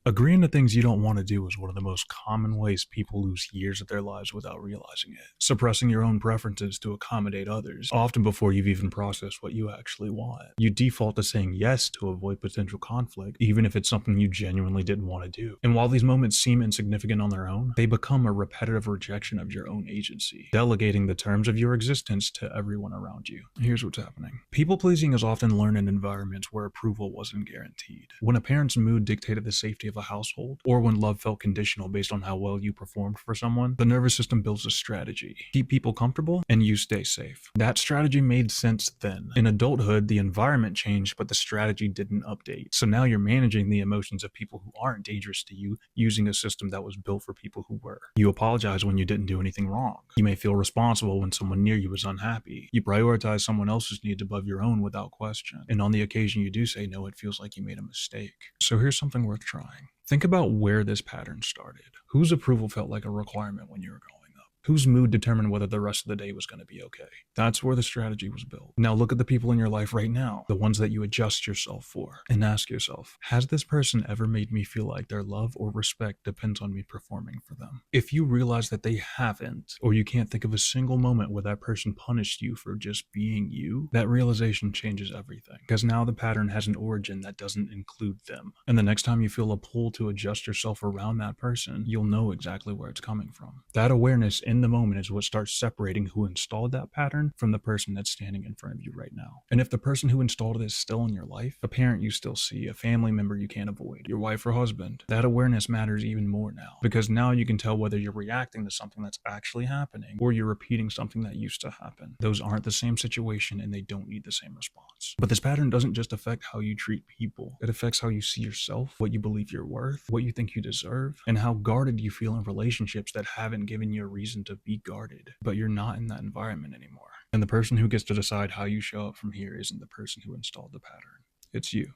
Agreeing to things you don't want to do is one of the most common ways people lose years of their lives without realizing it. Suppressing your own preferences to accommodate others, often before you've even processed what you actually want. You default to saying yes to avoid potential conflict, even if it's something you genuinely didn't want to do. And while these moments seem insignificant on their own, they become a repetitive rejection of your own agency, delegating the terms of your existence to everyone around you. Here's what's happening. People pleasing is often learned in environments where approval wasn't guaranteed. When a parent's mood dictated the safety of a household, or when love felt conditional based on how well you performed for someone, the nervous system builds a strategy. Keep people comfortable, and you stay safe. That strategy made sense then. In adulthood, the environment changed, but the strategy didn't update. So now you're managing the emotions of people who aren't dangerous to you using a system that was built for people who were. You apologize when you didn't do anything wrong. You may feel responsible when someone near you is unhappy. You prioritize someone else's needs above your own without question. And on the occasion you do say no, it feels like you made a mistake. So here's something worth trying. Think about where this pattern started. Whose approval felt like a requirement when you were growing up? Whose mood determined whether the rest of the day was going to be okay? That's where the strategy was built. Now look at the people in your life right now, the ones that you adjust yourself for, and ask yourself, has this person ever made me feel like their love or respect depends on me performing for them? If you realize that they haven't, or you can't think of a single moment where that person punished you for just being you, that realization changes everything. Because now the pattern has an origin that doesn't include them. And the next time you feel a pull to adjust yourself around that person, you'll know exactly where it's coming from. That awareness in the moment is what starts separating who installed that pattern from the person that's standing in front of you right now. And if the person who installed it is still in your life, a parent you still see, a family member you can't avoid, your wife or husband, that awareness matters even more now. Because now you can tell whether you're reacting to something that's actually happening or you're repeating something that used to happen. Those aren't the same situation and they don't need the same response. But this pattern doesn't just affect how you treat people. It affects how you see yourself, what you believe you're worth, what you think you deserve, and how guarded you feel in relationships that haven't given you a reason to be guarded, but you're not in that environment anymore. And the person who gets to decide how you show up from here isn't the person who installed the pattern. It's you.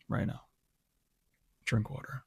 Right now. Drink water.